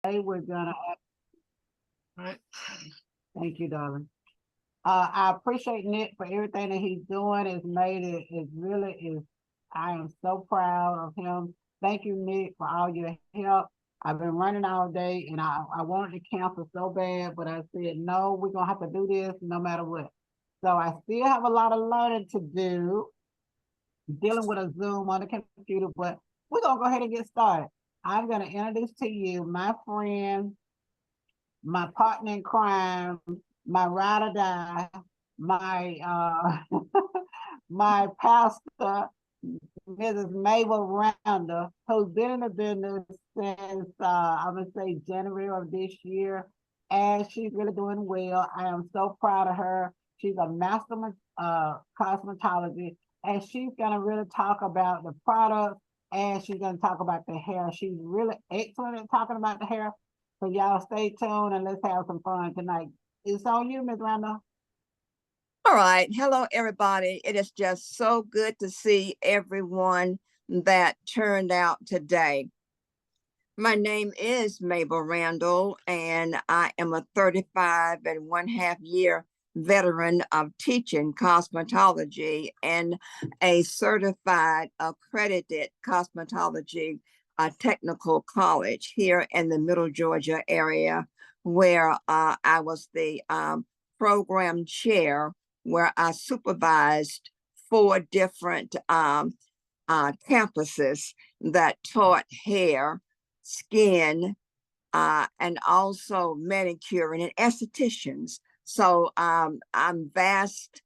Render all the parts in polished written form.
we're gonna Right. thank you, darling. I appreciate Nick for everything that he's doing. It's made it. It really is. I am so proud of him. Thank you, Nick, for all your help. I've been running all day, and I wanted to cancel so bad, but I said no. We're gonna have to do this no matter what. So I still have a lot of learning to do, dealing with a Zoom on the computer, but we're gonna go ahead and get started. I'm gonna introduce to you my friend, my partner in crime, my ride or die, my my pastor, Mrs. Mable Randall, who's been in the business since I'm gonna say January of this year, and she's really doing well. I am so proud of her. She's a master cosmetology, and she's gonna really talk about the product, and she's gonna talk about the hair. She's really excellent at talking about the hair. So y'all stay tuned and let's have some fun tonight. It's on you, Miss Randall. All right. Hello, everybody. It is just so good to see everyone that turned out today. My name is Mabel Randall, and I am a 35 and one half year veteran of teaching cosmetology and a certified accredited cosmetology technical college here in the Middle Georgia area, where I was the program chair, where I supervised four different campuses that taught hair, skin, and also manicuring and estheticians. So I'm vast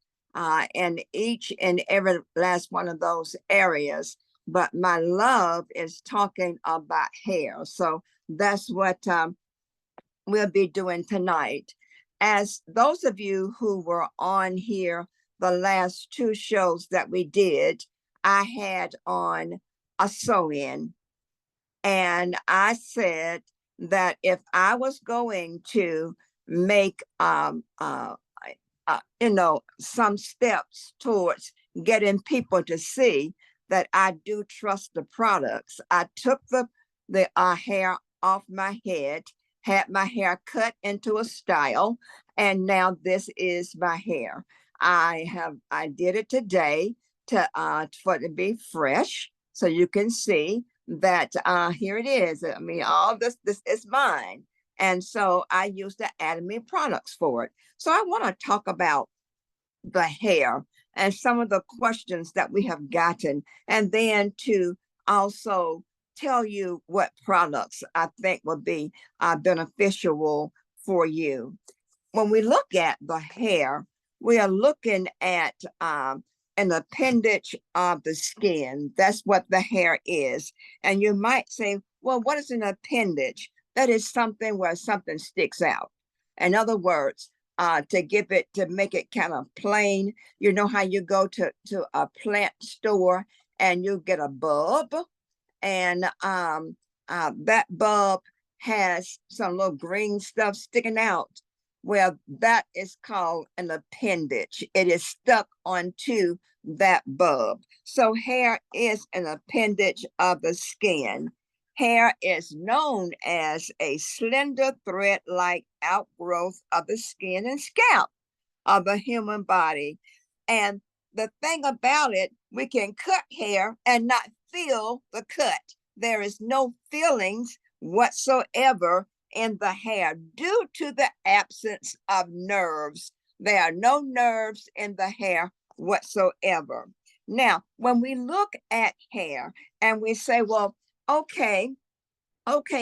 in each and every last one of those areas. But my love is talking about hair. So that's what we'll be doing tonight. As those of you who were on here the last two shows that we did, I had on a sew-in, and I said that if I was going to make some steps towards getting people to see that I do trust the products, I took the hair off my head, had my hair cut into a style, and now this is my hair. I did it today to for it to be fresh, so you can see that here it is. I mean, all this is mine. And so I use the Atomy products for it. So I want to talk about the hair and some of the questions that we have gotten, and then to also tell you what products I think will be beneficial for you. When we look at the hair, we are looking at an appendage of the skin. That's what the hair is. And you might say, well, what is an appendage? That is something where something sticks out. In other words, to make it kind of plain, you know how you go to a plant store and you get a bulb, and that bulb has some little green stuff sticking out. Well, that is called an appendage. It is stuck onto that bulb. So hair is an appendage of the skin. Hair is known as a slender thread-like outgrowth of the skin and scalp of the human body. And the thing about it, we can cut hair and not feel the cut. There is no feelings whatsoever in the hair due to the absence of nerves. There are no nerves in the hair whatsoever. Now, when we look at hair and we say, well, okay,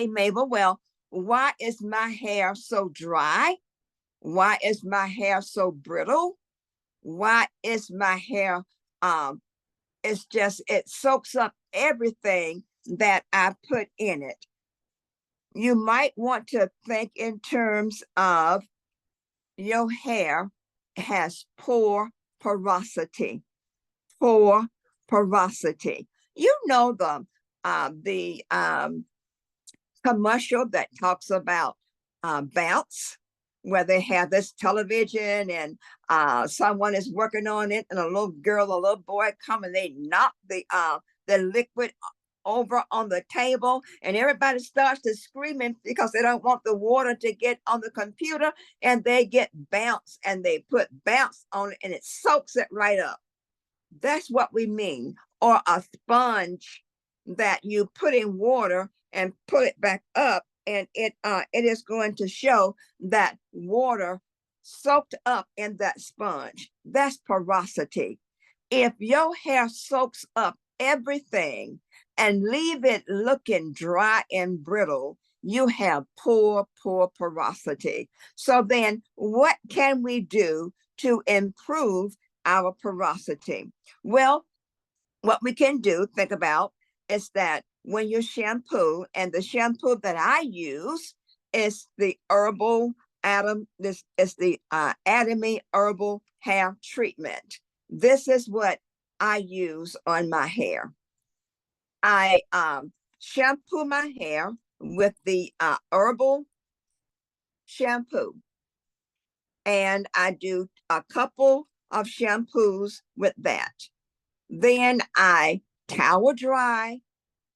Mabel, well, why is my hair so dry? Why is my hair so brittle? Why is my hair, it's just, it soaks up everything that I put in it. You might want to think in terms of your hair has poor porosity. Poor porosity. You know the commercial that talks about bounce, where they have this television and someone is working on it, and a little girl, a little boy come and they knock the liquid over on the table, and everybody starts to screaming because they don't want the water to get on the computer, and they get bounce, and they put bounce on it and it soaks it right up. That's what we mean. Or a sponge that you put in water and put it back up, and it is going to show that water soaked up in that sponge. That's porosity. If your hair soaks up everything and leave it looking dry and brittle, you have poor porosity. So then what can we do to improve our porosity? Well, what we can do, think about, is that when you shampoo, and the shampoo that I use is the herbal this is the Atomy herbal hair treatment. This is what I use on my hair. I shampoo my hair with the herbal shampoo, and I do a couple of shampoos with that. Then I towel dry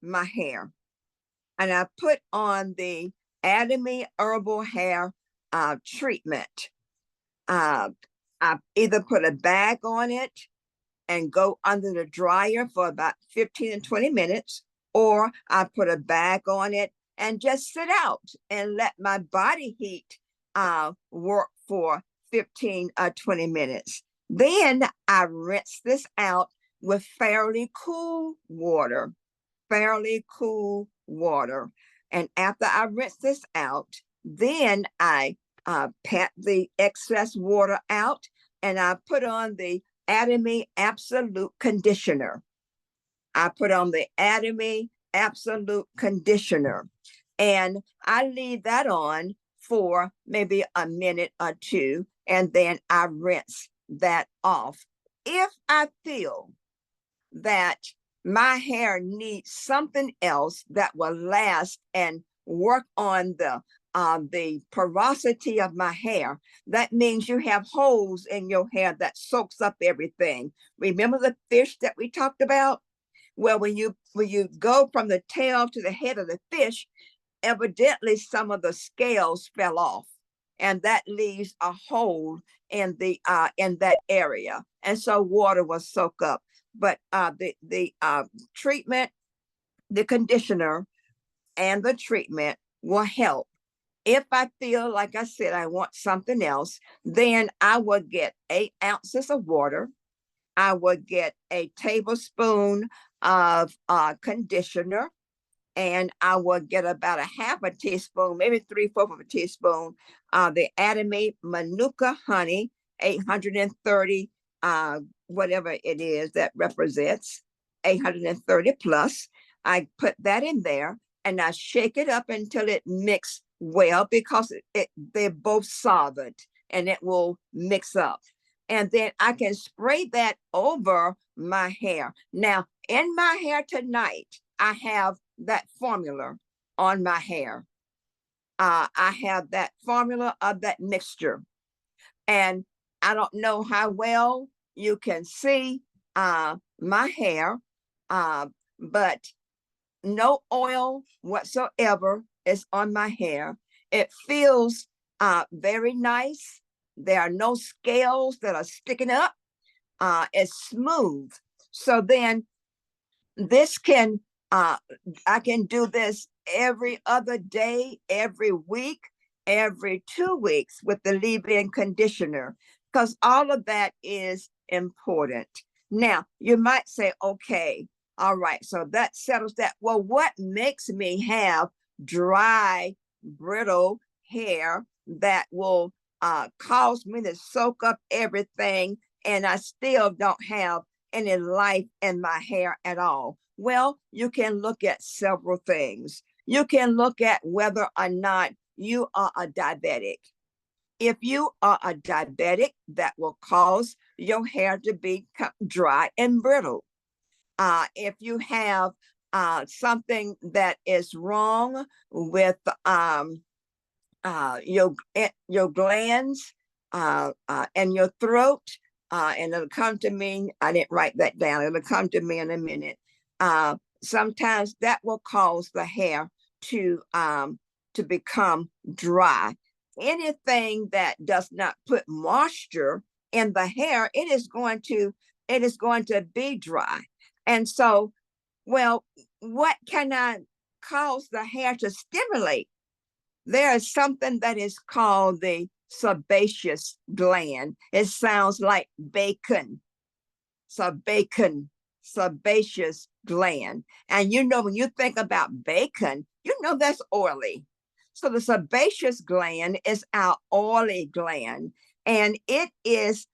my hair, and I put on the Atomy herbal hair treatment. I either put a bag on it and go under the dryer for about 15 and 20 minutes, or I put a bag on it and just sit out and let my body heat work for 15 or 20 minutes. Then I rinse this out with fairly cool water. And after I rinse this out, then I pat the excess water out, and I put on the Atomy Absolute Conditioner. And I leave that on for maybe a minute or two, and then I rinse that off. If I feel that my hair needs something else that will last and work on the porosity of my hair, that means you have holes in your hair that soaks up everything. Remember the fish that we talked about? Well, when you go from the tail to the head of the fish, evidently some of the scales fell off, and that leaves a hole in that area, and so water will soak up. But the treatment, the conditioner, and the treatment will help. If I feel, like I said, I want something else, then I will get 8 ounces of water. I would get a tablespoon of conditioner, and I would get about a half a teaspoon, maybe 3/4 of a teaspoon, the Atomy Manuka honey, 830, whatever it is that represents, 830 plus. I put that in there, and I shake it up until it mixes well, because they're both solvent, and it will mix up. And then I can spray that over my hair. Now, in my hair tonight, I have that formula on my hair. I have that formula of that mixture. And I don't know how well you can see my hair, but no oil whatsoever is on my hair. It feels very nice. There are no scales that are sticking up. It's smooth. So then this can, I can do this every other day, every week, every 2 weeks with the leave-in conditioner, because all of that is important. Now, you might say, okay, all right, so that settles that. Well, what makes me have dry, brittle hair that will cause me to soak up everything, and I still don't have any life in my hair at all? Well, you can look at several things. You can look at whether or not you are a diabetic. If you are a diabetic, that will cause your hair to be dry and brittle. If you have something that is wrong with your glands and your throat, and it'll come to me. I didn't write that down. It'll come to me in a minute. sometimes that will cause the hair to become dry. Anything that does not put moisture in the hair, it is going to be dry. And so, well, what can I cause the hair to stimulate? There is something that is called the sebaceous gland. It sounds like bacon. Sebaceous gland. And you know, when you think about bacon, you know that's oily. So the sebaceous gland is our oily gland, and it is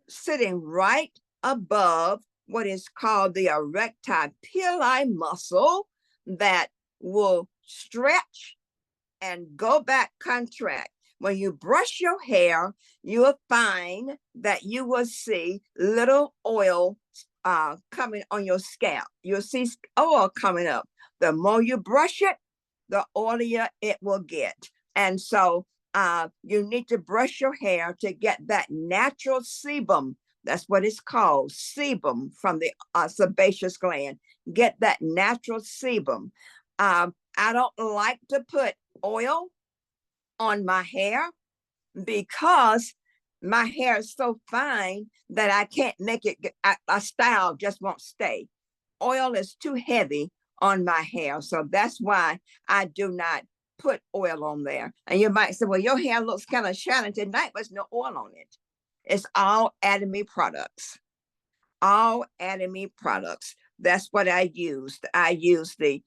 sitting right above what is called the erectile pili muscle that will stretch and go back, contract. When you brush your hair, you'll find that you will see little oil coming on your scalp. You'll see oil coming up. The more you brush it, the oilier it will get. And so you need to brush your hair to get that natural sebum. That's what it's called, sebum from the sebaceous gland. Get that natural sebum. I don't like to put oil on my hair because my hair is so fine that I can't make it, a style just won't stay. Oil is too heavy on my hair. So that's why I do not put oil on there. And you might say, well, your hair looks kind of shiny tonight, but there's no oil on it. It's all Atomy products. All Atomy products. That's what I used. I used the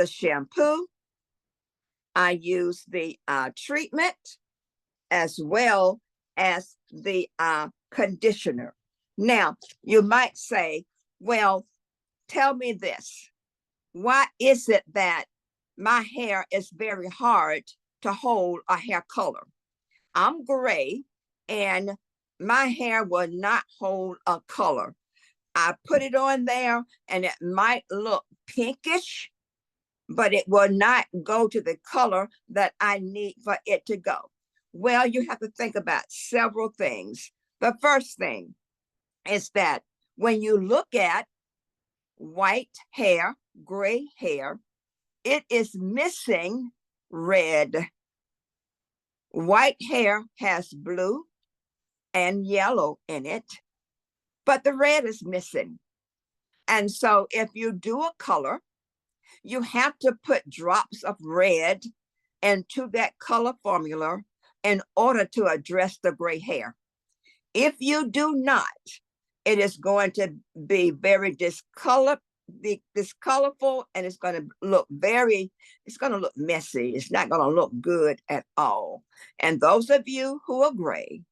shampoo. I use the treatment as well as the conditioner. Now, you might say, well, tell me this. Why is it that my hair is very hard to hold a hair color? I'm gray and my hair will not hold a color. I put it on there and it might look pinkish, but it will not go to the color that I need for it to go. Well, you have to think about several things. The first thing is that when you look at white hair, gray hair, it is missing red. White hair has blue and yellow in it, but the red is missing. And so if you do a color, you have to put drops of red into that color formula in order to address the gray hair. If you do not, it is going to be very discolorful, and it's going to look messy. It's not going to look good at all. And those of you who are gray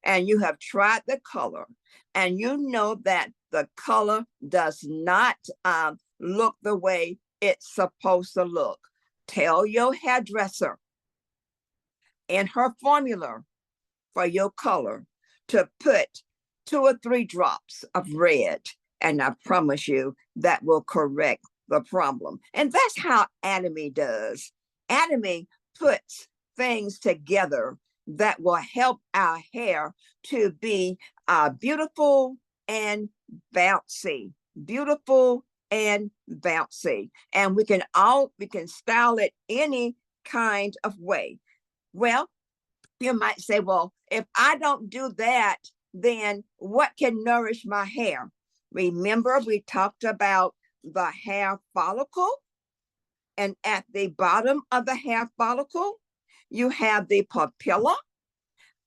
and you have tried the color and you know that the color does not look the way it's supposed to look, tell your hairdresser in her formula for your color to put 2 or 3 drops of red, and I promise you that will correct the problem. And that's how Atomy does. Atomy puts things together that will help our hair to be beautiful and bouncy. Beautiful and bouncy. And we can style it any kind of way. Well, you might say, well, if I don't do that, then what can nourish my hair? Remember, we talked about the hair follicle, and at the bottom of the hair follicle, you have the papilla,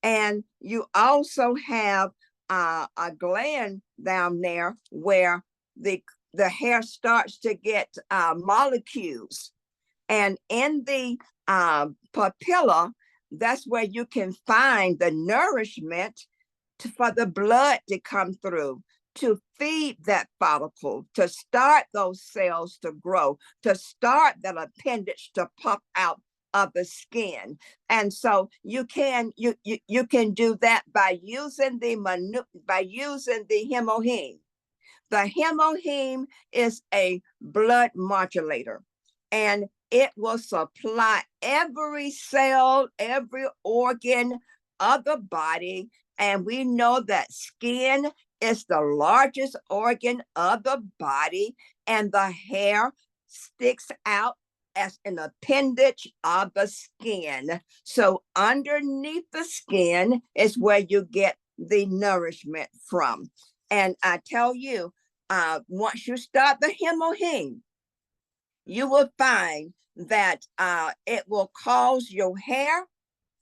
and you also have a gland down there where the hair starts to get molecules. And in the papilla, that's where you can find the nourishment for the blood to come through, to feed that follicle, to start those cells to grow, to start that appendage to pop out of the skin. And so you can do that by using the hemoheme. The hemoheme is a blood modulator, and it will supply every cell, every organ of the body. And we know that skin is the largest organ of the body, and the hair sticks out as an appendage of the skin. So underneath the skin is where you get the nourishment from. And I tell you, once you start the hemoheme, you will find that it will cause your hair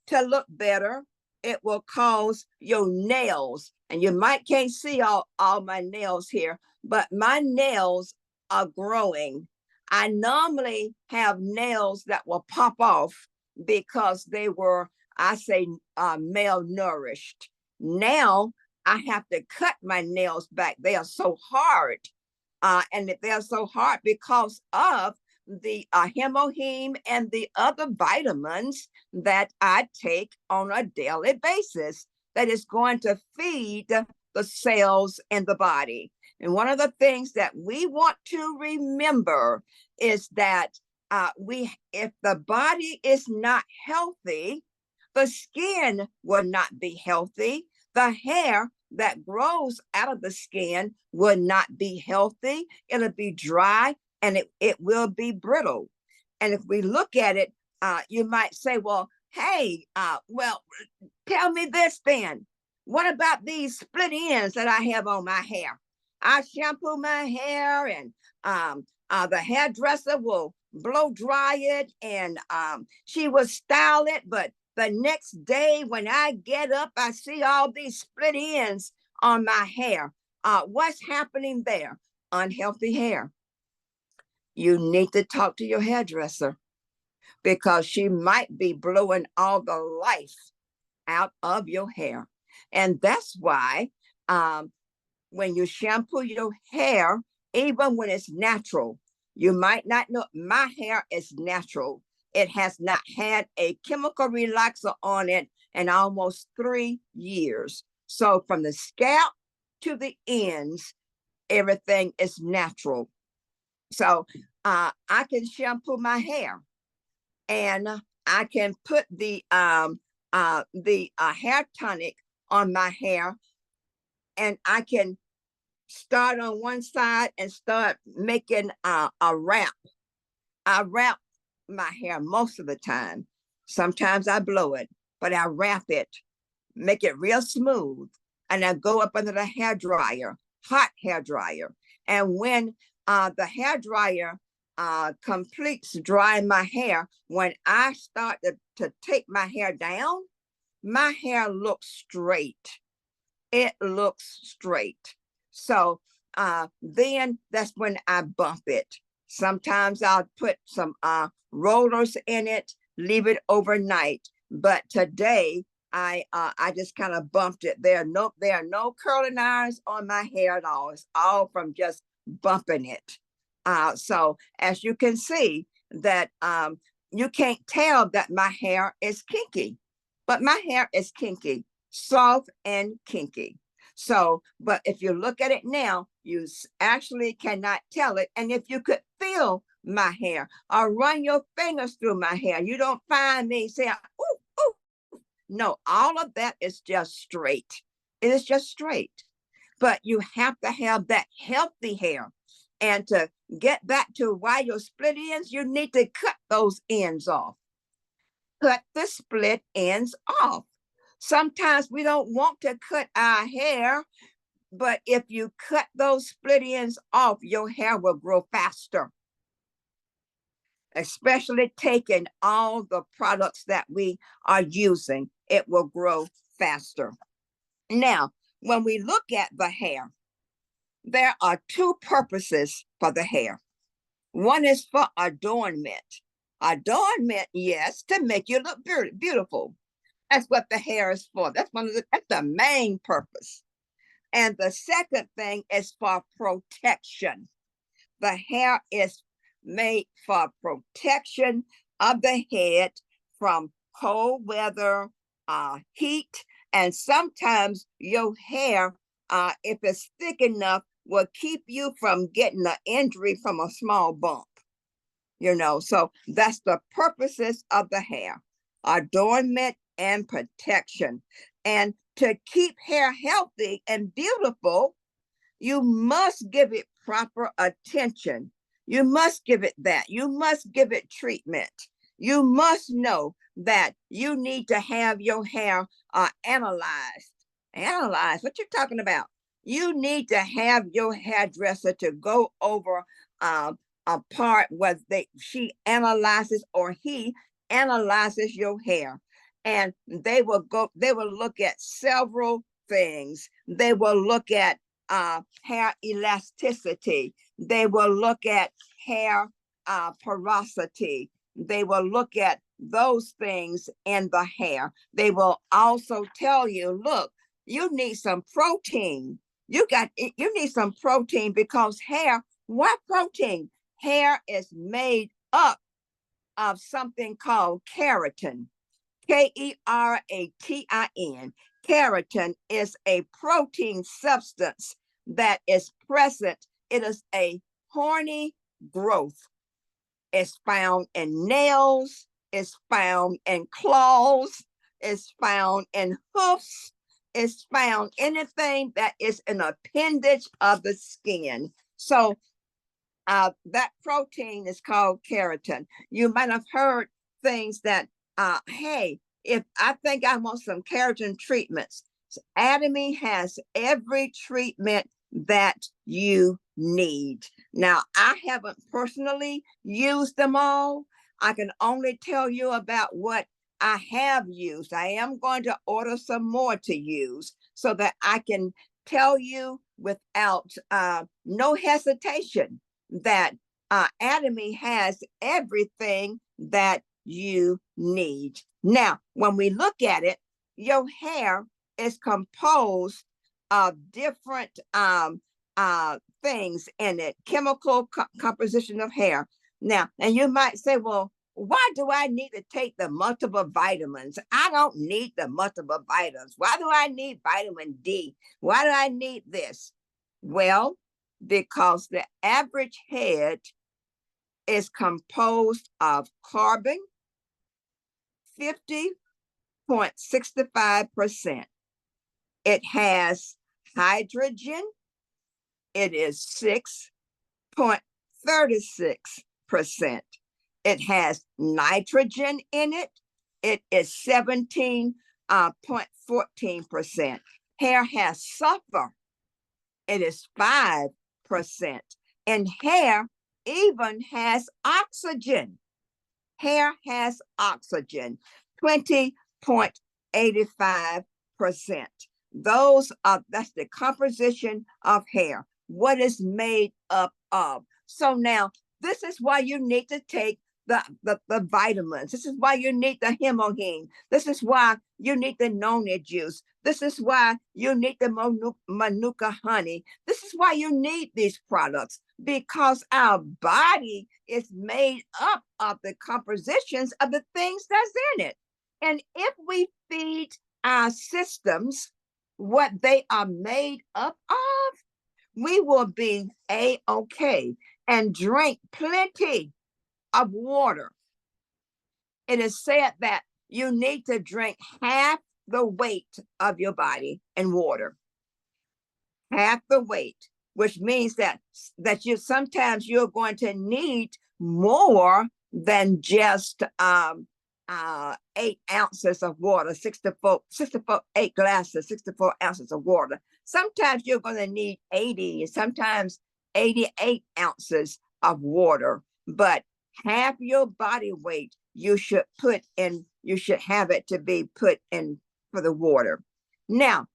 to look better. It will cause your nails, and you might can't see all my nails here, but my nails are growing. I normally have nails that will pop off because they were, I say, malnourished. Now I have to cut my nails back. They are so hard. And they're so hard because of the hemoheme and the other vitamins that I take on a daily basis that is going to feed the cells in the body. And one of the things that we want to remember is that if the body is not healthy, the skin will not be healthy. The hair that grows out of the skin will not be healthy. It'll be dry, and it will be brittle. And if we look at it, you might say, well, hey, well, tell me this then. What about these split ends that I have on my hair? I shampoo my hair, and the hairdresser will blow dry it, and she will style it, but the next day when I get up, I see all these split ends on my hair. What's happening there? Unhealthy hair. You need to talk to your hairdresser because she might be blowing all the life out of your hair. And that's why when you shampoo your hair, even when it's natural, you might not know my hair is natural. It has not had a chemical relaxer on it in almost 3 years. So from the scalp to the ends, everything is natural. So I can shampoo my hair, and I can put the hair tonic on my hair, and I can start on one side and start making a wrap. I wrap my hair most of the time. Sometimes I blow it, but I wrap it, make it real smooth, and I go up under the hair dryer, hot hair dryer. And when the hair dryer completes drying my hair, when I start to take my hair down, my hair looks straight. It looks straight. So then that's when I bump it. Sometimes I'll put some rollers in it, leave it overnight. But today I just kind of bumped it. There are no curling irons on my hair at all. It's all from just bumping it. So as you can see that you can't tell that my hair is kinky, but my hair is kinky, soft and kinky. So, but if you look at it now, you actually cannot tell it. And if you could feel my hair or run your fingers through my hair, you don't find me saying, ooh, ooh. No, all of that is just straight. It is just straight. But you have to have that healthy hair. And to get back to why your split ends, you need to cut those ends off. Cut the split ends off. Sometimes we don't want to cut our hair, but if you cut those split ends off, your hair will grow faster. Especially taking all the products that we are using, it will grow faster. Now, when we look at the hair, there are 2 purposes for the hair. One is for adornment. Adornment, yes, to make you look beautiful. That's what the hair is for. That's the main purpose. And the second thing is for protection. The hair is made for protection of the head from cold weather, heat, and sometimes your hair, if it's thick enough, will keep you from getting an injury from a small bump. So that's the purposes of the hair. adornment, and protection. And to keep hair healthy and beautiful, you must give it proper attention. You must give it that. You must give it treatment. You must know that you need to have your hair analyzed. Analyzed? What you talking about? You need to have your hairdresser to go over a part where she analyzes or he analyzes your hair, and they will look at several things. They will look at hair elasticity. They will look at hair porosity. They will look at those things in the hair. They will also tell you, look, you need some protein. You need some protein because hair, what protein? Hair is made up of something called keratin. Keratin. Keratin is a protein substance that is present. It is a horny growth. It's found in nails, it's found in claws, it's found in hoofs, it's found anything that is an appendage of the skin. So that protein is called keratin. You might have heard things that, hey, if I think I want some keratin treatments, Atomy has every treatment that you need. Now, I haven't personally used them all. I can only tell you about what I have used. I am going to order some more to use so that I can tell you without no hesitation that Atomy has everything that you need. Now, when we look at it, your hair is composed of different things in it, chemical composition of hair. Now, and you might say, well, why do I need to take the multiple vitamins? I don't need the multiple vitamins. Why do I need vitamin D? Why do I need this? Well, because the average head is composed of carbon, 50.65%. It has hydrogen, it is 6.36%. It has nitrogen in it, it is 17.14%. Hair has sulfur, it is 5%. And hair even has oxygen. Hair has oxygen, 20.85%. That's the composition of hair, what is made up of. So now, this is why you need to take the vitamins. This is why you need the hemoheme. This is why you need the noni juice. This is why you need the manuka honey. This is why you need these products, because our body is made up of the compositions of the things that's in it. And if we feed our systems what they are made up of, we will be A-okay. And drink plenty of water. It is said that you need to drink half the weight of your body in water. Half the weight, which means that you sometimes you're going to need more than just 8 ounces of water, 64, 8 glasses, 64 ounces of water. Sometimes you're going to need 80, sometimes 88 ounces of water, but half your body weight you should have it to be put in for the water. Now,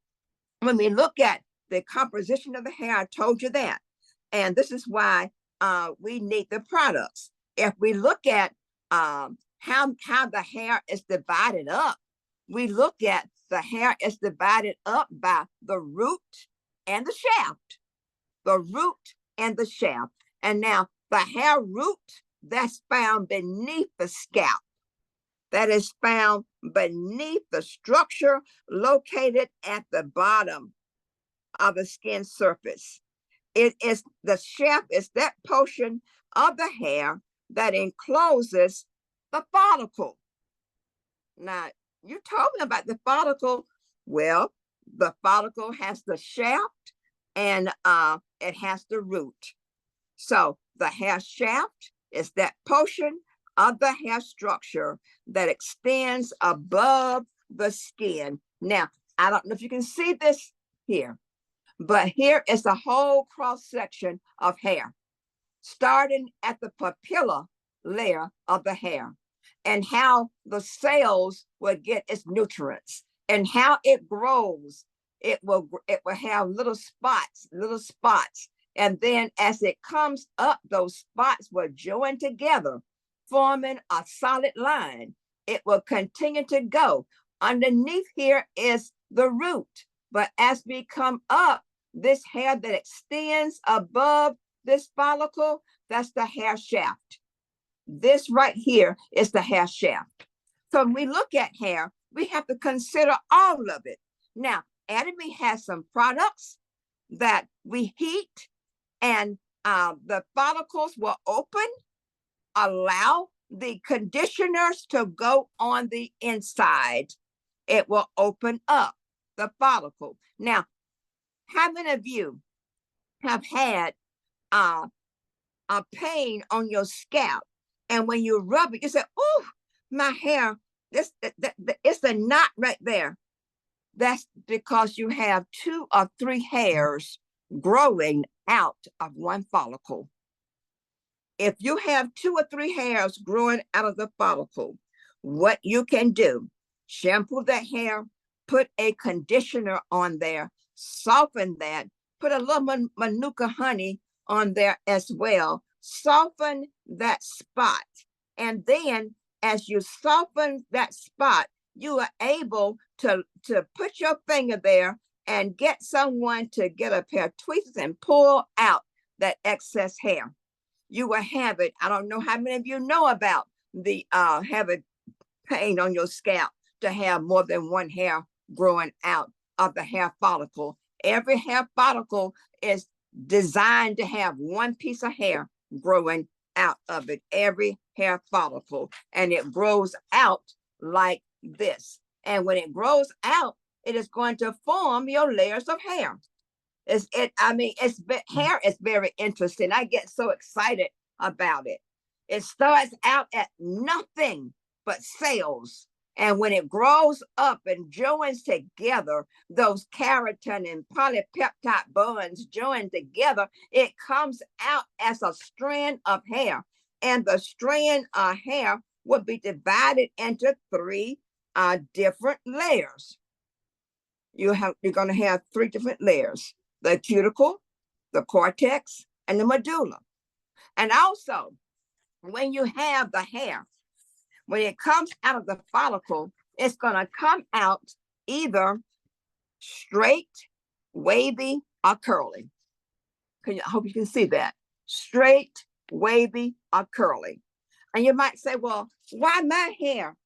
when we look at the composition of the hair, I told you that. And this is why we need the products. If we look at how the hair is divided up, we look at the hair is divided up by the root and the shaft. The root and the shaft. And now the hair root that's found beneath the scalp, that is found beneath the structure located at the bottom of the skin surface. It is the shaft is that portion of the hair that encloses the follicle. Now, you told me about the follicle. Well, the follicle has the shaft and it has the root. So the hair shaft is that portion of the hair structure that extends above the skin. Now, I don't know if you can see this here, but here is the whole cross section of hair, starting at the papilla layer of the hair, and how the cells will get its nutrients, and how it grows. It will have little spots, and then as it comes up, those spots will join together, forming a solid line. It will continue to go. Underneath here is the root, but as we come up, this hair that extends above this follicle, that's the hair shaft. This right here is the hair shaft. So when we look at hair, we have to consider all of it. Now, Atomy has some products that we heat, and the follicles will open, allow the conditioners to go on the inside. It will open up the follicle. Now, how many of you have had a pain on your scalp, and when you rub it, you say, "Oh, my hair, it's the knot right there"? That's because you have 2 or 3 hairs growing out of one follicle. If you have 2 or 3 hairs growing out of the follicle, what you can do, shampoo that hair, put a conditioner on there, soften that, put a little manuka honey on there as well, soften that spot. And then as you soften that spot, you are able to put your finger there and get someone to get a pair of tweezers and pull out that excess hair. You will have it. I don't know how many of you know about the having pain on your scalp to have more than one hair growing out of the hair follicle. Every hair follicle is designed to have one piece of hair growing out of it, every hair follicle, and it grows out like this. And when it grows out, it is going to form your layers of hair. Hair is very interesting. I get so excited about it. It starts out at nothing but cells. And when it grows up and joins together, those keratin and polypeptide bonds join together, it comes out as a strand of hair. And the strand of hair will be divided into 3 different layers. You're going to have 3 different layers: the cuticle, the cortex, and the medulla. And also, when you have the hair, when it comes out of the follicle, it's going to come out either straight, wavy, or curly. I hope you can see that. Straight, wavy, or curly. And you might say, well, why my hair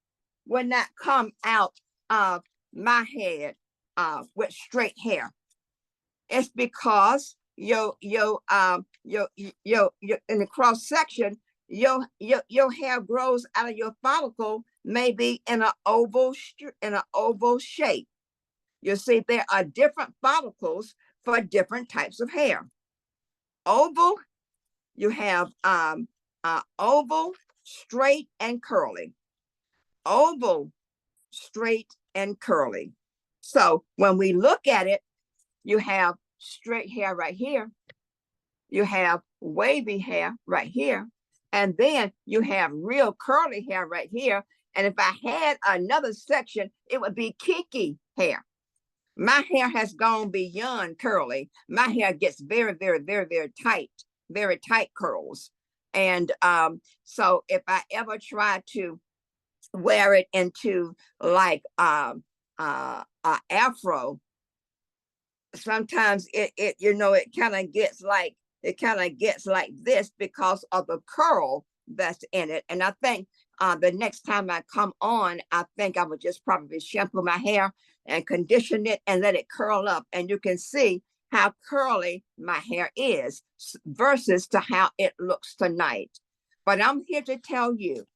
would not come out of my head with straight hair? It's because your in the cross section, your hair grows out of your follicle, maybe in an oval shape. You see, there are different follicles for different types of hair. Oval, you have oval, straight, and curly. Oval, straight, and curly. So when we look at it, you have straight hair right here. You have wavy hair right here. And then you have real curly hair right here. And if I had another section, it would be kinky hair. My hair has gone beyond curly. My hair gets very, very, very, very tight curls. And so if I ever try to wear it into like afro, sometimes it kind of gets like this because of the curl that's in it. And I think the next time I come on, I think I would just probably shampoo my hair and condition it and let it curl up. And you can see how curly my hair is versus to how it looks tonight. But I'm here to tell you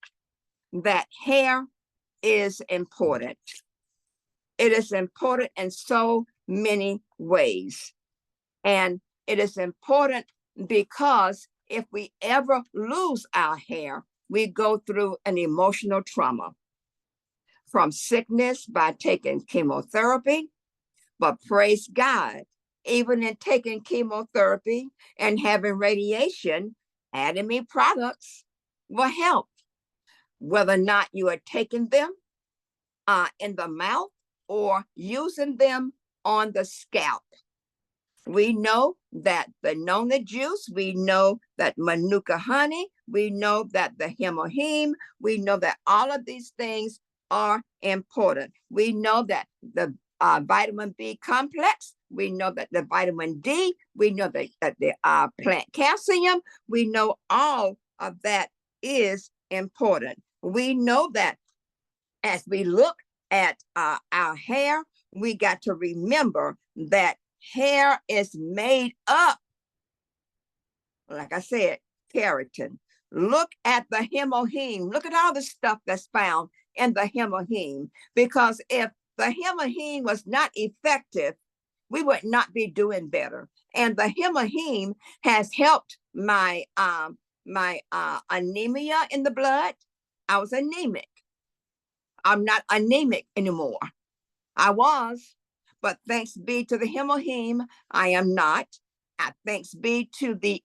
that hair is important. It is important in so many ways. And it is important because if we ever lose our hair, we go through an emotional trauma from sickness by taking chemotherapy. But praise God, even in taking chemotherapy and having radiation, Atomy products will help. Whether or not you are taking them in the mouth or using them on the scalp. We know that the Nona juice, we know that Manuka honey, we know that the Hemoheme, we know that all of these things are important. We know that the vitamin B complex, we know that the vitamin D, we know that the plant calcium, we know all of that is important. We know that as we look at our hair, we got to remember that hair is made up, like I said, keratin. Look at the Hemoheme. Look at all the stuff that's found in the Hemoheme. Because if the Hemoheme was not effective, we would not be doing better. And the Hemoheme has helped my anemia in the blood. I was anemic. I'm not anemic anymore. I was, but thanks be to the Hemoheme, I am not. Thanks be to the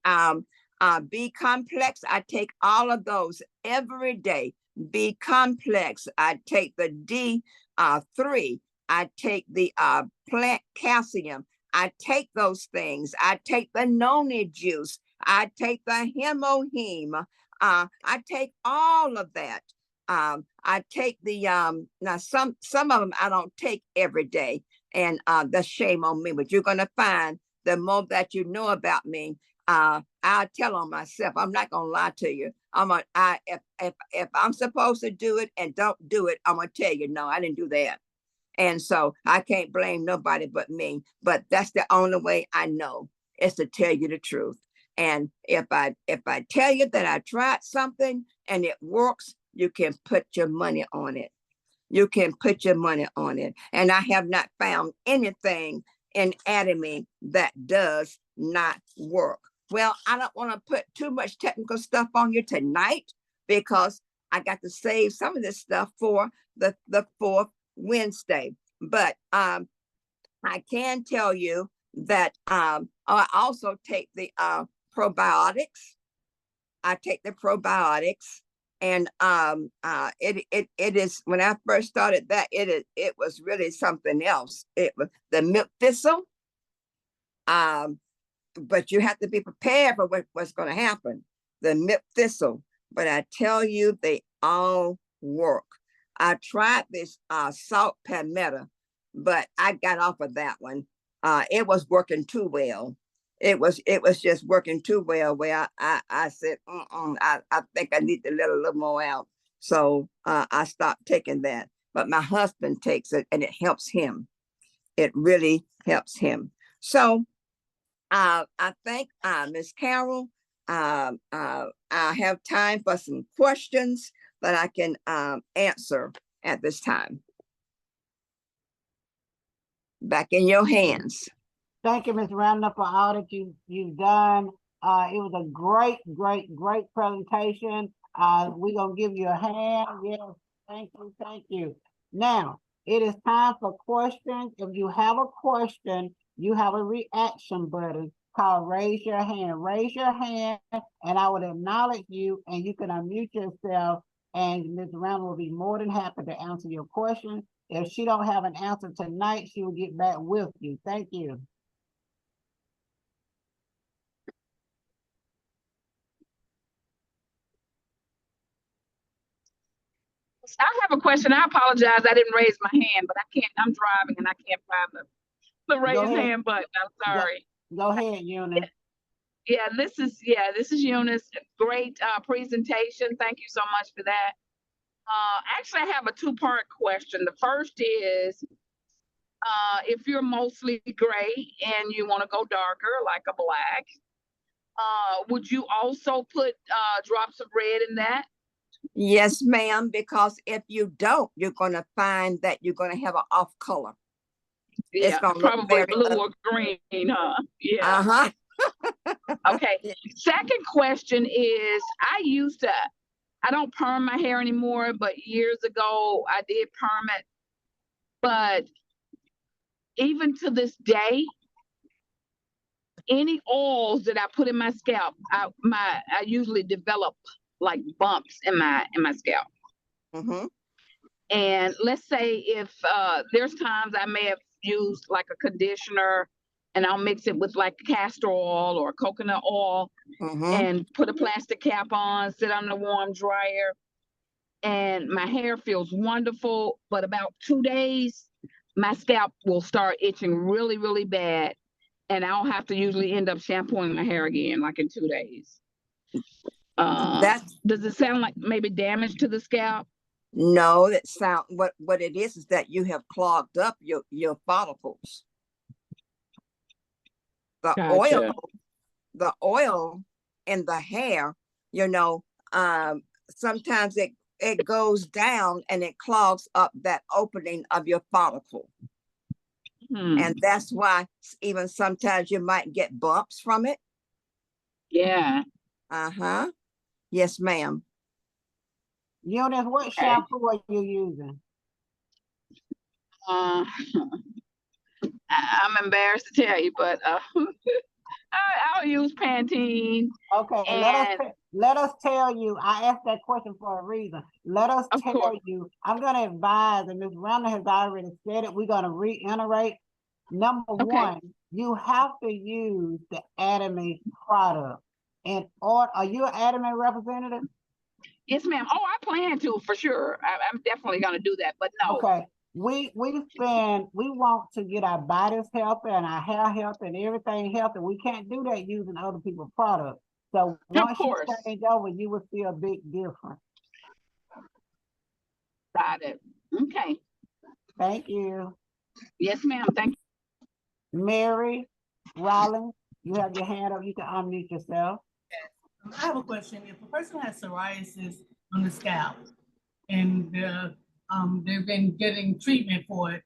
B complex. I take all of those every day. B complex. I take the D3. I take the plant calcium. I take those things. I take the noni juice. I take the Hemoheme. I take all of that. I take the now some of them I don't take every day, and that's shame on me. But you're gonna find the more that you know about me, I'll tell on myself. I'm not gonna lie to you. If I'm supposed to do it and don't do it, I'm gonna tell you no, I didn't do that. And so I can't blame nobody but me. But that's the only way I know is to tell you the truth. And if I tell you that I tried something and it works, you can put your money on it. You can put your money on it. And I have not found anything in Atomy that does not work. Well, I don't want to put too much technical stuff on you tonight because I got to save some of this stuff for the fourth Wednesday. But I can tell you that I also take the probiotics. I take the probiotics. And it is, when I first started that, it was really something else. It was the milk thistle. But you have to be prepared for what's going to happen. The milk thistle. But I tell you, they all work. I tried this salt palmetto, but I got off of that one. It was working too well. It was just working too well where I said, I think I need to let a little more out. So I stopped taking that. But my husband takes it and it helps him. It really helps him. So I thank Ms. Carol. I have time for some questions that I can answer at this time. Back in your hands. Thank you, Ms. Randall, for all that you've done. It was a great presentation. We're gonna give you a hand. Yes, thank you. Now, it is time for questions. If you have a question, you have a reaction button called raise your hand. Raise your hand, and I would acknowledge you, and you can unmute yourself, and Ms. Randall will be more than happy to answer your question. If she don't have an answer tonight, she will get back with you. Thank you. I have a question. I apologize. I didn't raise my hand, but I can't. I'm driving and I can't find the raise hand button. I'm sorry. Go ahead, Eunice. Yeah, this is Eunice. Great presentation. Thank you so much for that. Actually, I have a two-part question. The first is, if you're mostly gray and you want to go darker, like a black, would you also put drops of red in that Yes, ma'am, because if you don't, you're going to find that you're going to have an off color. It's Yeah, going to look probably very blue or green, huh? Yeah. uh-huh. Okay. Second question is, I don't perm my hair anymore, but years ago I did perm it. But even to this day, any oils that I put in my scalp, I usually develop like bumps in my scalp. Mm-hmm. And let's say if there's times I may have used like a conditioner and I'll mix it with like castor oil or coconut oil Mm-hmm. and put a plastic cap on, sit on the warm dryer, and my hair feels wonderful. But about 2 days, my scalp will start itching really, really bad. And I'll have to usually end up shampooing my hair again, like in 2 days. That's Does it sound like maybe damage to the scalp? no, that sound what it is that you have clogged up your follicles. The oil, Gotcha. the oil in the hair, you know, sometimes it goes down and it clogs up that opening of your follicle. And that's why even sometimes you might get bumps from it. Yeah. Uh-huh. Yes, ma'am. Eunice, what Okay. shampoo are you using? Uh, I'm embarrassed to tell you, but I'll use Pantene. Okay, And let us tell you. I asked that question for a reason. Let us of tell course, you. I'm going to advise, and Ms. Randall has already said it. We're going to reiterate. Number okay. one, you have to use the Atomy product. Or are you an Atomy representative? Yes, ma'am. Oh, I plan to for sure. I'm definitely gonna do that. But no, Okay. We want to get our bodies healthy and our hair healthy and everything healthy. We can't do that using other people's products. So of once you course, change over, you will see a big difference. got it. Okay. Thank you. Yes, ma'am. Thank you. Mary Rollins, you have your hand up. You can unmute yourself. I have a question. If a person has psoriasis on the scalp and they've been getting treatment for it,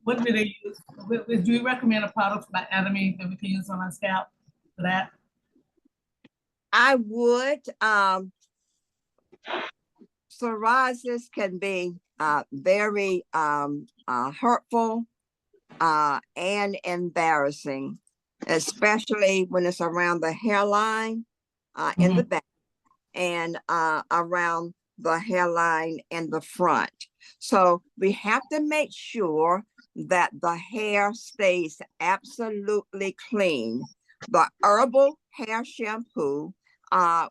what do they use? Do you recommend a product by Atomy that we can use on our scalp for that? I would. Psoriasis can be very hurtful and embarrassing, especially when it's around the hairline in the back and around the hairline in the front. So we have to make sure that the hair stays absolutely clean. The herbal hair shampoo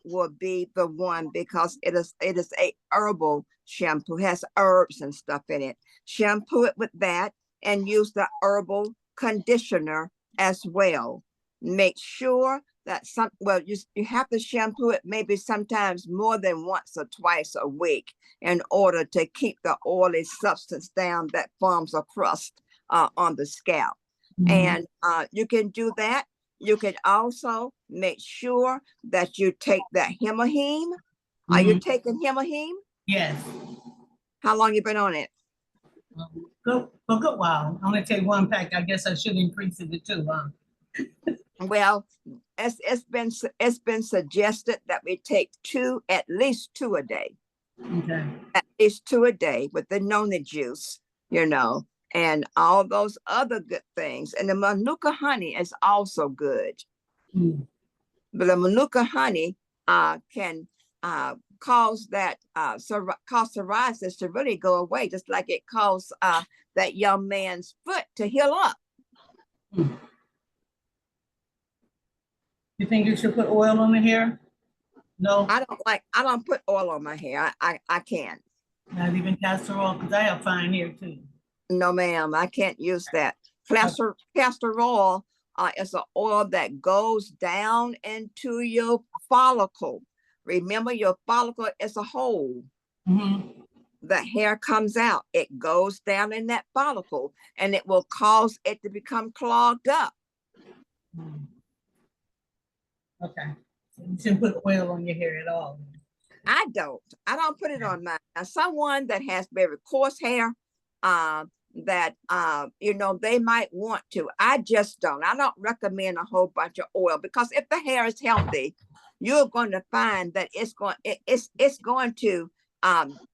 will be the one because it is a herbal shampoo, has herbs and stuff in it. Shampoo it with that and use the herbal conditioner as well. Make sure that you have to shampoo it maybe sometimes more than once or twice a week in order to keep the oily substance down that forms a crust on the scalp. And you can do that. You can also make sure that you take that Hemaheme. Are you taking Hemaheme? Yes. How long you been on it? Good, a good while. I only take one pack. I guess I should increase it to two, huh? Well, it's been suggested that we take at least two a day. Okay. At least two a day with the noni juice, and all those other good things. And the Manuka honey is also good. But the Manuka honey can cause psoriasis to really go away, just like it caused that young man's foot to heal up. You think you should put oil on the hair? No, I don't put oil on my hair. I can't. not even castor oil, because I have fine hair too. No, ma'am, I can't use that. Castor oil is an oil that goes down into your follicle. Remember, your follicle is a hole. The hair comes out. It goes down in that follicle, and it will cause it to become clogged up. Okay. So you shouldn't put oil on your hair at all. I don't put it on mine. Now, someone that has very coarse hair, that you know, they might want to. I just don't. I don't recommend a whole bunch of oil, because if the hair is healthy, you're going to find that it's going to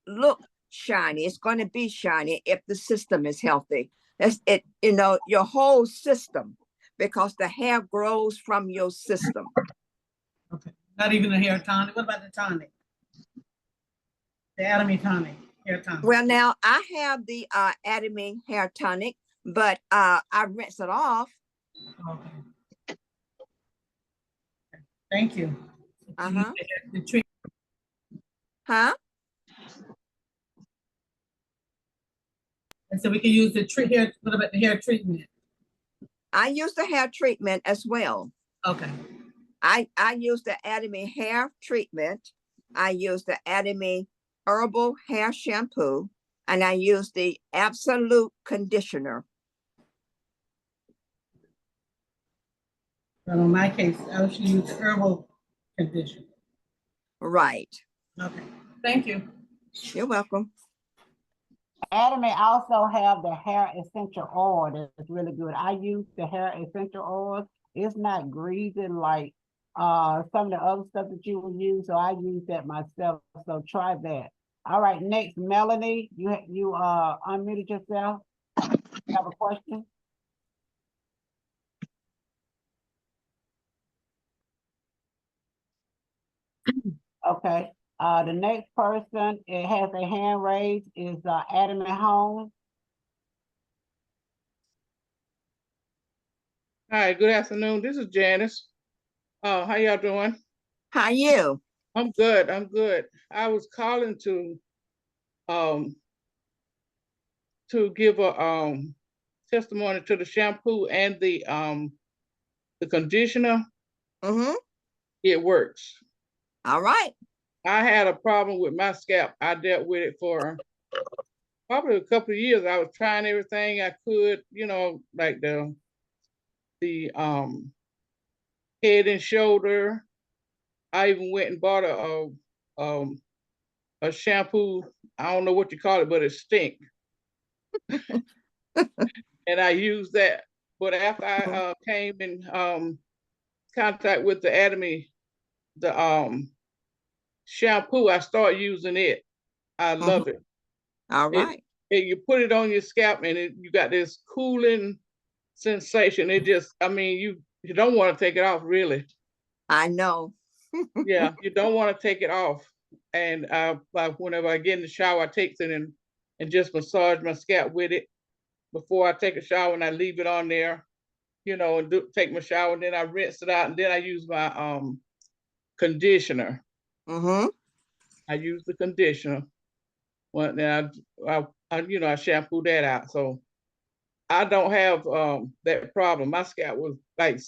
look shiny. It's going to be shiny if the system is healthy. That's it, you know, your whole system, because the hair grows from your system. Okay, not even a hair tonic. What about the tonic? The Atomy tonic, hair tonic. Well, now I have the Atomy hair tonic, but I rinse it off. Okay. Thank you. Uh-huh. The treat. Huh? And so we can use the hair. What about the hair treatment? I use the hair treatment as well. Okay. I use the Atomy hair treatment. I use the Atomy herbal hair shampoo, and I use the absolute conditioner. Well, in my case, I should use the herbal conditioner. Right. Okay. Thank you. You're welcome. Atomy also have the hair essential oil that's really good. I use the hair essential oil. It's not greasy like some of the other stuff that you will use, so I use that myself. So try that. All right, next, Melanie, you unmuted yourself. You have a question? Okay. The next person, it has a hand raised, is Atomy Home. Hi, good afternoon. This is Janice. How y'all doing? How are you? I'm good. I'm good. I was calling to give a testimony to the shampoo and the conditioner. Mm-hmm. It works. All right. I had a problem with my scalp. I dealt with it for probably a couple of years. I was trying everything I could, you know, like the head and shoulder. I even went and bought a shampoo. I don't know what you call it, but it stink. And I used that. But after I came in contact with the Atomy, the shampoo, I started using it. I love it. All right. You put it on your scalp, and you got this cooling sensation. It just, I mean, you don't want to take it off, really. I know. Yeah, you don't want to take it off. And like whenever I get in the shower, I take it and just massage my scalp with it before I take a shower, and I leave it on there, you know, and take my shower, and then I rinse it out, and then I use my conditioner. Mm-hmm. I use the conditioner. Well, then I you know, I shampoo that out. So I don't have that problem. My scalp was like,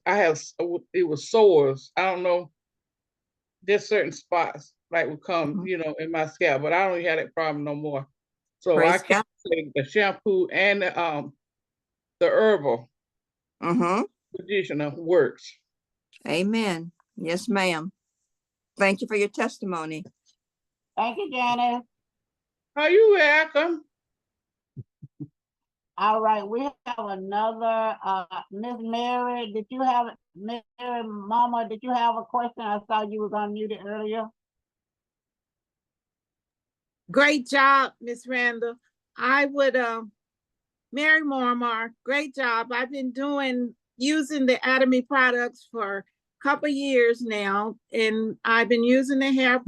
it was sores. I don't know, there's certain spots like would come, you know, in my scalp, but I don't have that problem no more. So Praise I can say the shampoo and the herbal conditioner works. Amen. Yes, ma'am. Thank you for your testimony. Thank you, Janice. Are you welcome? All right, we have another, Miss Mary, Mary Mama, did you have a question? I saw you was unmuted earlier. Great job, Miss Randall. I would, Mary Mormar, great job. I've been using the Atomy products for a couple years now, and I've been using the hair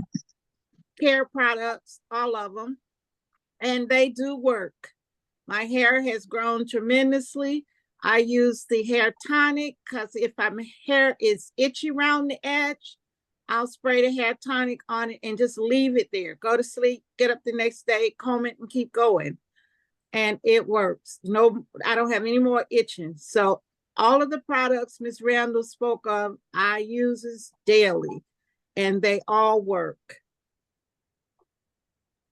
care products, all of them, and they do work. My hair has grown tremendously. I use the hair tonic because if my hair is itchy around the edge, I'll spray the hair tonic on it and just leave it there. Go to sleep, get up the next day, comb it, and keep going. And it works. No, I don't have any more itching. So all of the products Ms. Randall spoke of, I use daily, and they all work.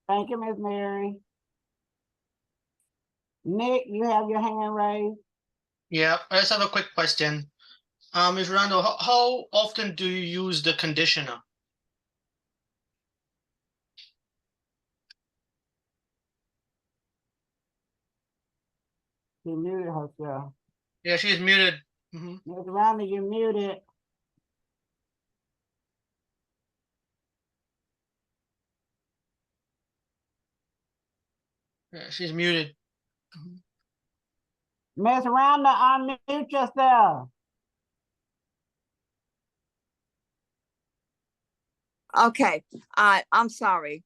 Thank you, Miss Mary. Nick, you have your hand raised. Yeah, I just have a quick question. Ms. Randall, how often do you use the conditioner? She muted herself. Yeah, she's muted. Ms. Randall, you muted. Yeah, she's muted. Ms. Randall, unmute yourself. Okay, I'm sorry.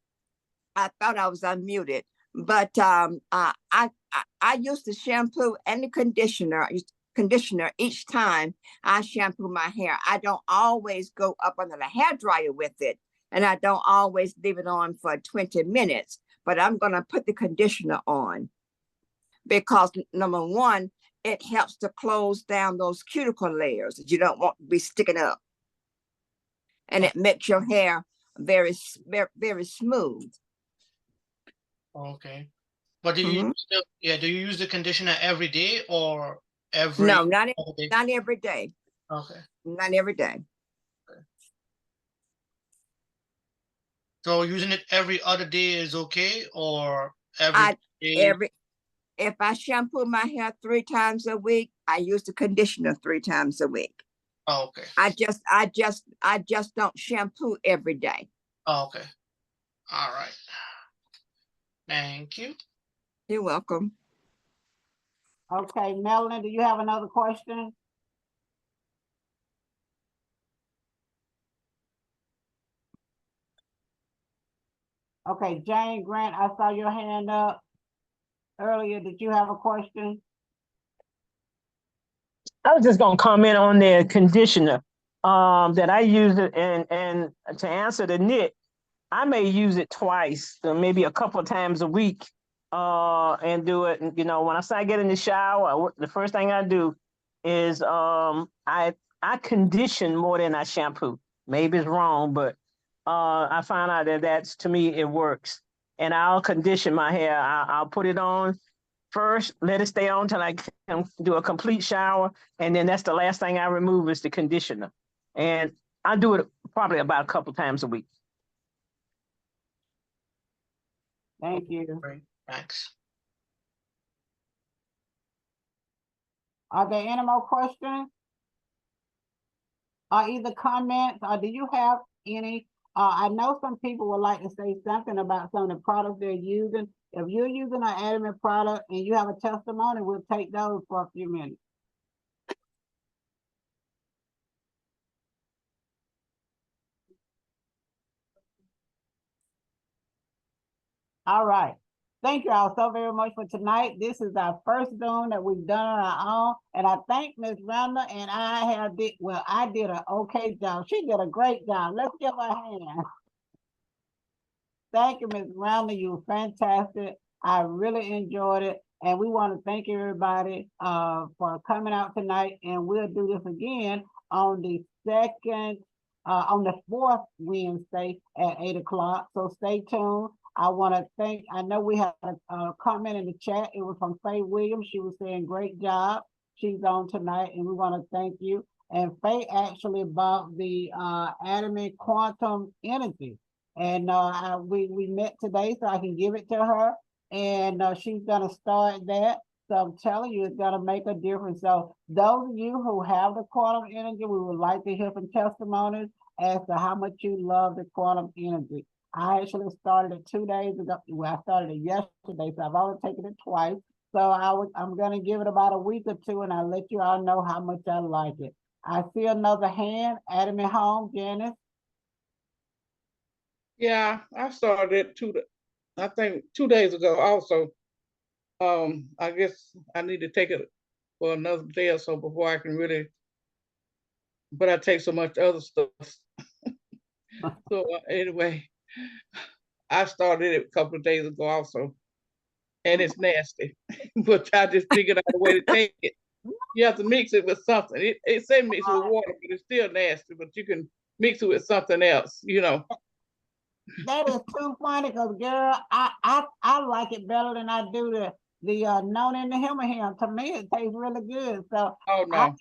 I thought I was unmuted, but I used the shampoo and the conditioner each time I shampoo my hair. I don't always go up under the hair dryer with it, and I don't always leave it on for 20 minutes, but I'm gonna put the conditioner on because number one, it helps to close down those cuticle layers that you don't want to be sticking up. And it makes your hair very, very smooth. Okay. But do you still, do you use the conditioner every day or every No, not other day? not every day. Okay. Not every day. So using it every other day is okay, or every day? If I shampoo my hair 3 times a week, I use the conditioner 3 times a week. Oh, okay. I just don't shampoo every day. Oh, okay. All right. Thank you. You're welcome. Okay, Melanie, do you have another question? Okay, Jane Grant, I saw your hand up earlier. Did you have a question? I was just gonna comment on the conditioner that I use it, and to answer the knit, I may use it twice, or maybe a couple of times a week, and do it. You know, when I start getting in the shower, the first thing I do is I condition more than I shampoo. Maybe it's wrong, but I find out that that's, to me, it works. And I'll condition my hair. I'll put it on first, let it stay on till I can do a complete shower, and then that's the last thing I remove is the conditioner. And I do it probably about a couple times a week. Thank you. Great. Thanks. Are there any more questions? Or either comments, or do you have any? I know some people would like to say something about some of the products they're using. If you're using an Atomy product and you have a testimony, we'll take those for a few minutes. All right. Thank you all so very much for tonight. This is our first Zoom that we've done on our own. And I thank Ms. Randall, and I did an okay job. She did a great job. Let's give her a hand. Thank you, Ms. Randall. You were fantastic. I really enjoyed it. And we want to thank everybody for coming out tonight. And we'll do this again on the on the 4th Wednesday at 8 o'clock. So stay tuned. I want to thank, I know we had a comment in the chat. It was from Faye Williams. She was saying, great job. She's on tonight, and we want to thank you. And Faye actually bought the Atomy Quantum Energy. And we met today, so I can give it to her. And she's going to start that. So I'm telling you, it's going to make a difference. So those of you who have the quantum energy, we would like to hear some testimonies as to how much you love the quantum energy. I actually started it 2 days ago. Well, I started it yesterday, so I've only taken it twice. So I'm going to give it about a week or two, and I'll let you all know how much I like it. I see another hand. Atomy Home, Janice. Yeah, I started it I think 2 days ago also. I guess I need to take it for another day or so before I can really, but I take so much other stuff. So anyway, I started it a couple of days ago also, and it's nasty, but I just figured out a way to take it. You have to mix it with something. It said mix it with water, but it's still nasty, but you can mix it with something else, you know. That is too funny, because girl, I like it better than I do the known in the Him. To me, it tastes really good. So Oh no.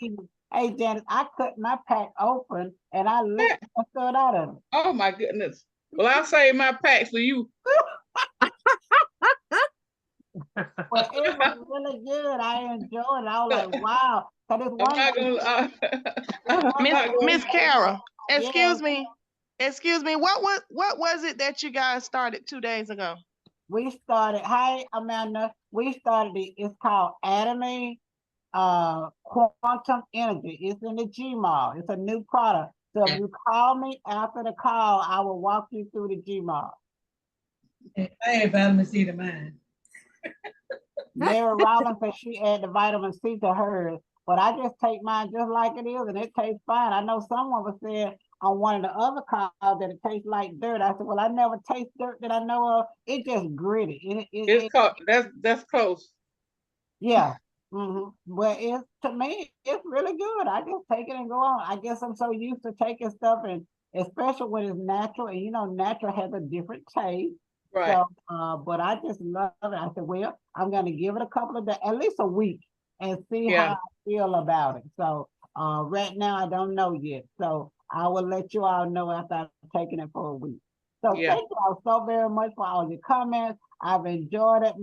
Hey Janice, I cut my pack open and I licked the stuff out of it. Oh my goodness. Well, I'll save my packs for you. Well, it was really good. I enjoyed it. I was like, wow. Cause it's I'm one not thing. gonna, It's I'm one Miss not thing. Miss gonna, Kara, Yeah, excuse me. What was it that you guys started 2 days ago? we started. Hi, Amanda. We started it's called Atomy Quantum Energy. It's in the Gmall. It's a new product. So if Okay. you call me after the call, I will walk you through the Gmall. I ain't vitamin C to mine. Mary Robinson, she add the vitamin C to hers, but I just take mine just like it is, and it tastes fine. I know someone was saying on one of the other calls that it tastes like dirt. I said, well, I never taste dirt that I know of. It just gritty. it's called, that's close. Yeah. Well, it's to me, it's really good. I just take it and go on. I guess I'm so used to taking stuff, and especially when it's natural, and natural has a different taste. Right, So, but I just love it. I said, well, I'm gonna give it a couple of days, at least a week, and see yeah, how I feel about it. So, right now I don't know yet. So I will let you all know after I've taken it for a week. So yeah. thank you all so very much for all your comments. I've enjoyed it,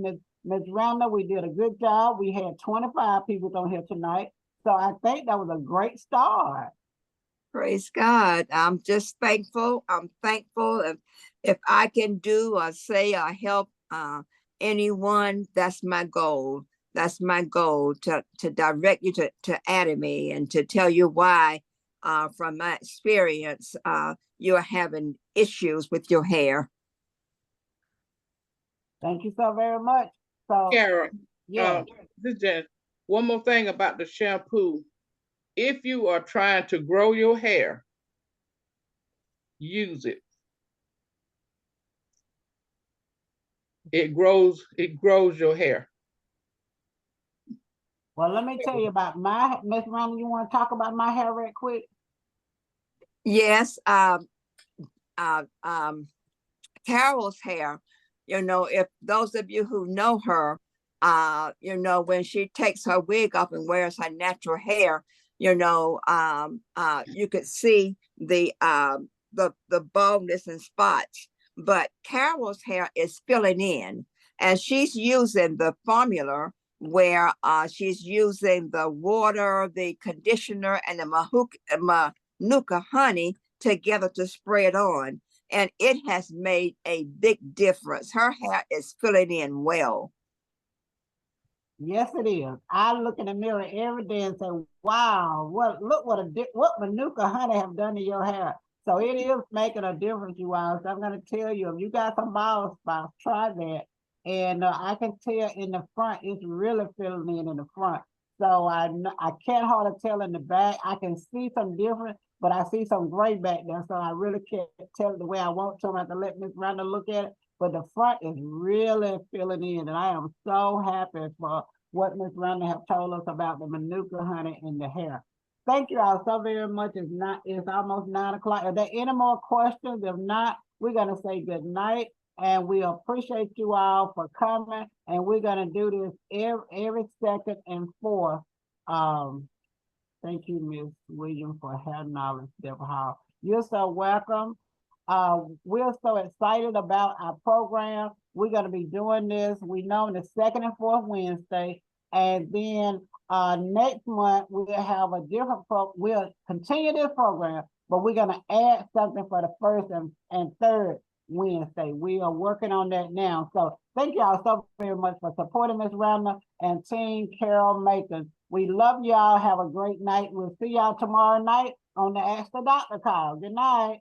Ms. Randall. We did a good job. We had 25 people on here tonight. So I think that was a great start. Praise God. I'm just thankful. I'm thankful. If I can do or say or help anyone, that's my goal. That's my goal, to direct you to Atomy and to tell you why, from my experience, you're having issues with your hair. Thank you so very much. So Kara, yeah, this is Jen. One more thing about the shampoo. If you are trying to grow your hair, use it. It grows your hair. well, let me tell you about my Miss Randall. You want to talk about my hair right quick? Yes. Carol's hair, if those of you who know her, when she takes her wig off and wears her natural hair, you could see the baldness and spots. But Carol's hair is filling in, and she's using the formula where she's using the water, the conditioner, and the manuka honey together to spray it on. And it has made a big difference. Her hair is filling in well. Yes, it is. I look in the mirror every day and say, "Wow, look what Manuka honey have done to your hair." So it is making a difference, you all. So I'm gonna tell you, if you got some bald spots, try that. And I can tell in the front, it's really filling in the front. So I can't hardly tell in the back. I can see some difference, but I see some gray back there. So I really can't tell it the way I want to. I have to let Miss Randall look at it. But the front is really filling in, and I am so happy for what Ms. Randall have told us about the Manuka honey in the hair. Thank you all so very much. It's almost 9 o'clock. Are there any more questions? If not, we're gonna say good night, and we appreciate you all for coming. And we're gonna do this every second and fourth. Thank you, Ms. Williams, for hair knowledge, Deborah Hall. You're so welcome. We're so excited about our program. We're going to be doing this. We know on the second and fourth Wednesday. And then next month, we'll have a different we'll continue this program, but we're going to add something for the first and third Wednesday. We are working on that now. So thank y'all so very much for supporting Ms. Randall and Team Carol Macon. We love y'all. Have a great night. We'll see y'all tomorrow night on the Ask the Doctor call. Good night.